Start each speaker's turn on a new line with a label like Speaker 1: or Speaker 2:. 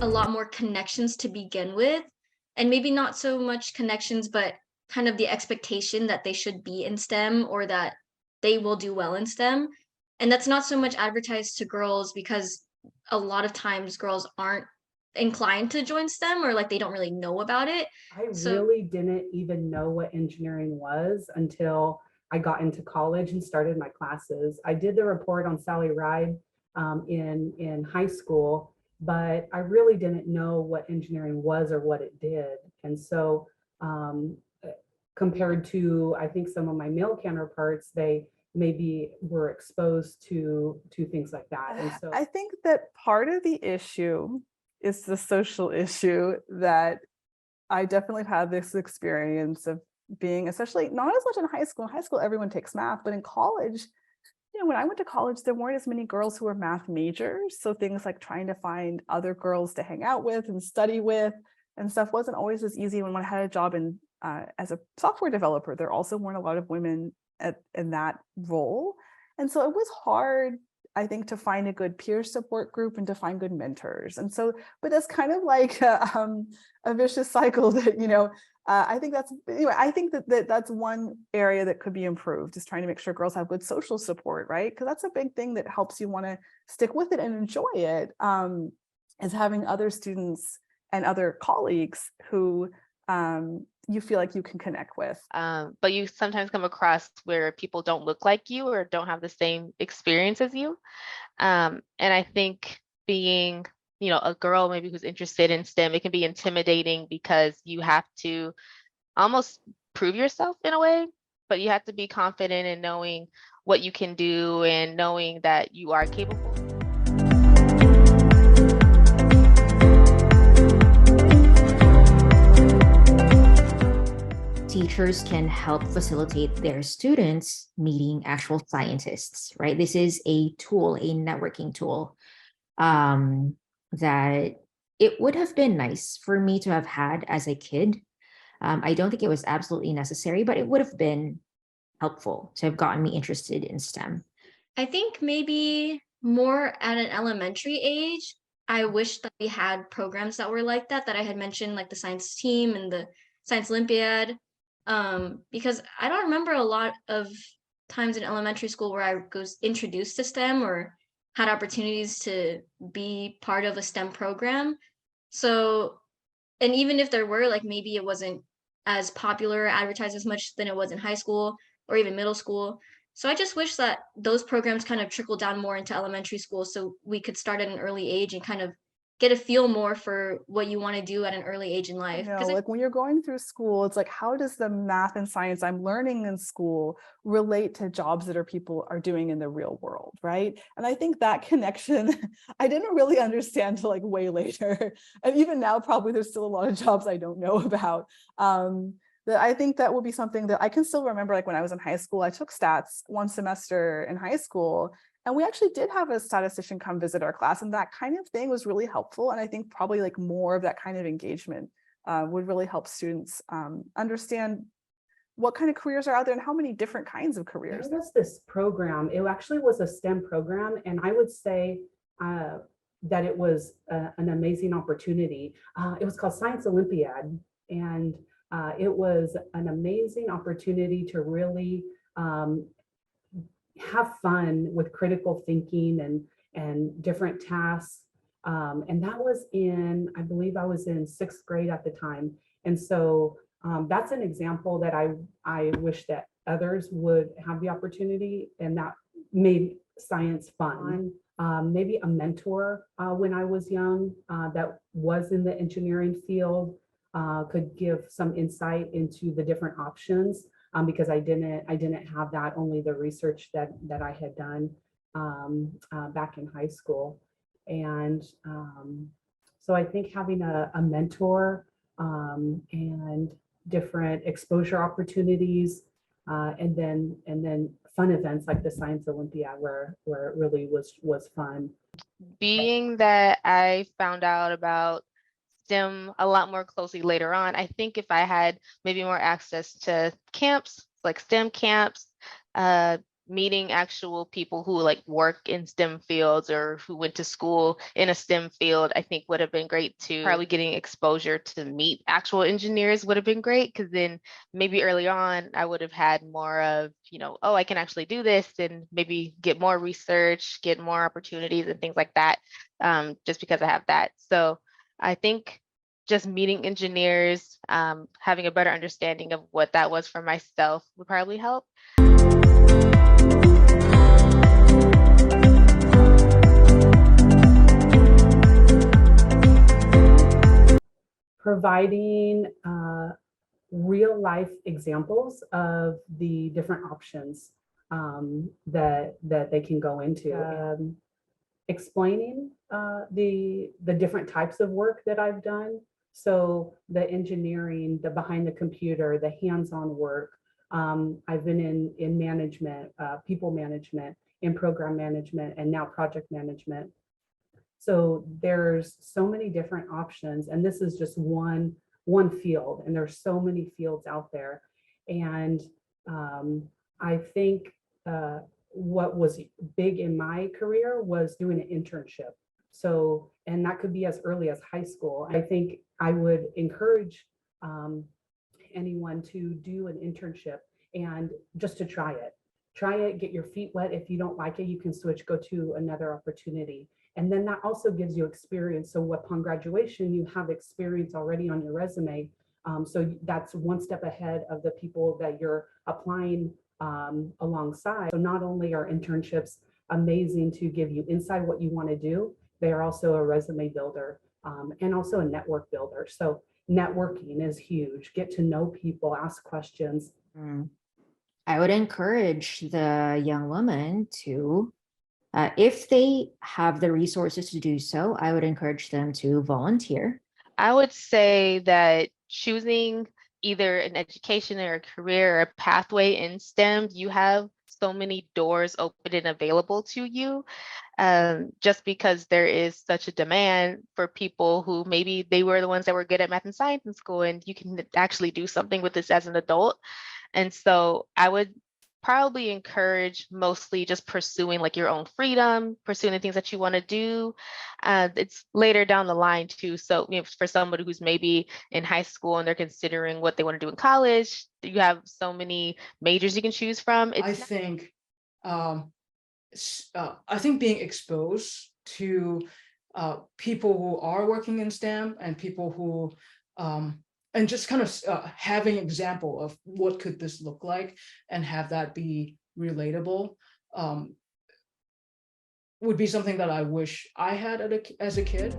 Speaker 1: a lot more connections to begin with, and maybe not so much connections, but kind of the expectation that they should be in STEM or that they will do well in STEM. And that's not so much advertised to girls because a lot of times girls aren't inclined to join STEM or like they don't really know about it.
Speaker 2: I
Speaker 1: So
Speaker 2: really didn't even know what engineering was until I got into college and started my classes. I did the report on Sally Ride in high school, but I really didn't know what engineering was or what it did. And so, um, compared to I think some of my male counterparts, they maybe were exposed to things like that. And so,
Speaker 3: I think that part of the issue is the social issue that I definitely had this experience of being, especially not as much in high school. In high school, everyone takes math, but in college, when I went to college, there weren't as many girls who were math majors. So things like trying to find other girls to hang out with and study with and stuff wasn't always as easy. When I had a job in as a software developer, there also weren't a lot of women in that role. And so it was hard, I think, to find a good peer support group and to find good mentors. And so, but that's kind of like a vicious cycle that, I think that's, anyway, I think that's one area that could be improved, is trying to make sure girls have good social support, right? Because that's a big thing that helps you want to stick with it and enjoy it, is having other students and other colleagues who you feel like you can connect with.
Speaker 4: But you sometimes come across where people don't look like you or don't have the same experience as you. And I think being, a girl maybe who's interested in STEM, it can be intimidating because you have to almost prove yourself in a way, but you have to be confident in knowing what you can do and knowing that you are capable.
Speaker 5: Teachers can help facilitate their students meeting actual scientists, right? This is a tool, a networking tool, that it would have been nice for me to have had as a kid. I don't think it was absolutely necessary, but it would have been helpful to have gotten me interested in STEM.
Speaker 1: I think maybe more at an elementary age, I wish that we had programs that were like that I had mentioned, like the science team and the science Olympiad. Because I don't remember a lot of times in elementary school where I was introduced to STEM or had opportunities to be part of a STEM program. So, and even if there were, like maybe it wasn't as popular, advertised as much than it was in high school or even middle school. So I just wish that those programs kind of trickled down more into elementary school so we could start at an early age and kind of get a feel more for what you want to do at an early age in life.
Speaker 3: Like when you're going through school, it's like, how does the math and science I'm learning in school relate to jobs that people are doing in the real world, right? And I think that connection, I didn't really understand till like way later. And even now, probably there's still a lot of jobs I don't know about. That I think that will be something that I can still remember. Like when I was in high school, I took stats one semester in high school, and we actually did have a statistician come visit our class, and that kind of thing was really helpful. And I think probably like more of that kind of engagement would really help students understand what kind of careers are out there and how many different kinds of careers.
Speaker 2: There was this program, it actually was a STEM program, and I would say that it was an amazing opportunity. It was called Science Olympiad, and it was an amazing opportunity to really have fun with critical thinking and different tasks. And that was I believe I was in 6th grade at the time. And so that's an example that I wish that others would have the opportunity, and that made science fun. Maybe a mentor when I was young that was in the engineering field could give some insight into the different options. Because I didn't have that, only the research that I had done back in high school. And so I think having a mentor and different exposure opportunities and then fun events like the Science Olympiad where it really was fun.
Speaker 4: Being that I found out about STEM a lot more closely later on, I think if I had maybe more access to camps, like STEM camps, meeting actual people who like work in STEM fields or who went to school in a STEM field, I think would have been great too. Probably getting exposure to meet actual engineers would have been great, because then maybe early on I would have had more of, oh, I can actually do this, and maybe get more research, get more opportunities and things like that, just because I have that. So I think just meeting engineers, having a better understanding of what that was for myself would probably help.
Speaker 2: Providing real life examples of the different options that they can go into. Explaining the different types of work that I've done. So the engineering, the behind the computer, the hands-on work. I've been in management, people management, in program management, and now project management. So there's so many different options, and this is just one field, and there's so many fields out there. And I think what was big in my career was doing an internship. So, and that could be as early as high school. I think I would encourage anyone to do an internship and just to try it, get your feet wet. If you don't like it, you can switch, go to another opportunity. And then that also gives you experience. So upon graduation, you have experience already on your resume. So that's one step ahead of the people that you're applying alongside. So not only are internships amazing to give you inside what you want to do, they are also a resume builder and also a network builder. So networking is huge. Get to know people, ask questions.
Speaker 5: I would encourage the young woman to, if they have the resources to do so, I would encourage them to volunteer.
Speaker 4: I would say that choosing either an education or a career or a pathway in STEM, you have so many doors open and available to you, just because there is such a demand for people who maybe they were the ones that were good at math and science in school, and you can actually do something with this as an adult. And so I would probably encourage mostly just pursuing like your own freedom, pursuing the things that you want to do. It's later down the line too. So for somebody who's maybe in high school and they're considering what they want to do in college, you have so many majors you can choose from.
Speaker 6: I think being exposed to people who are working in STEM and people who and just kind of having an example of what could this look like and have that be relatable would be something that I wish I had as a kid.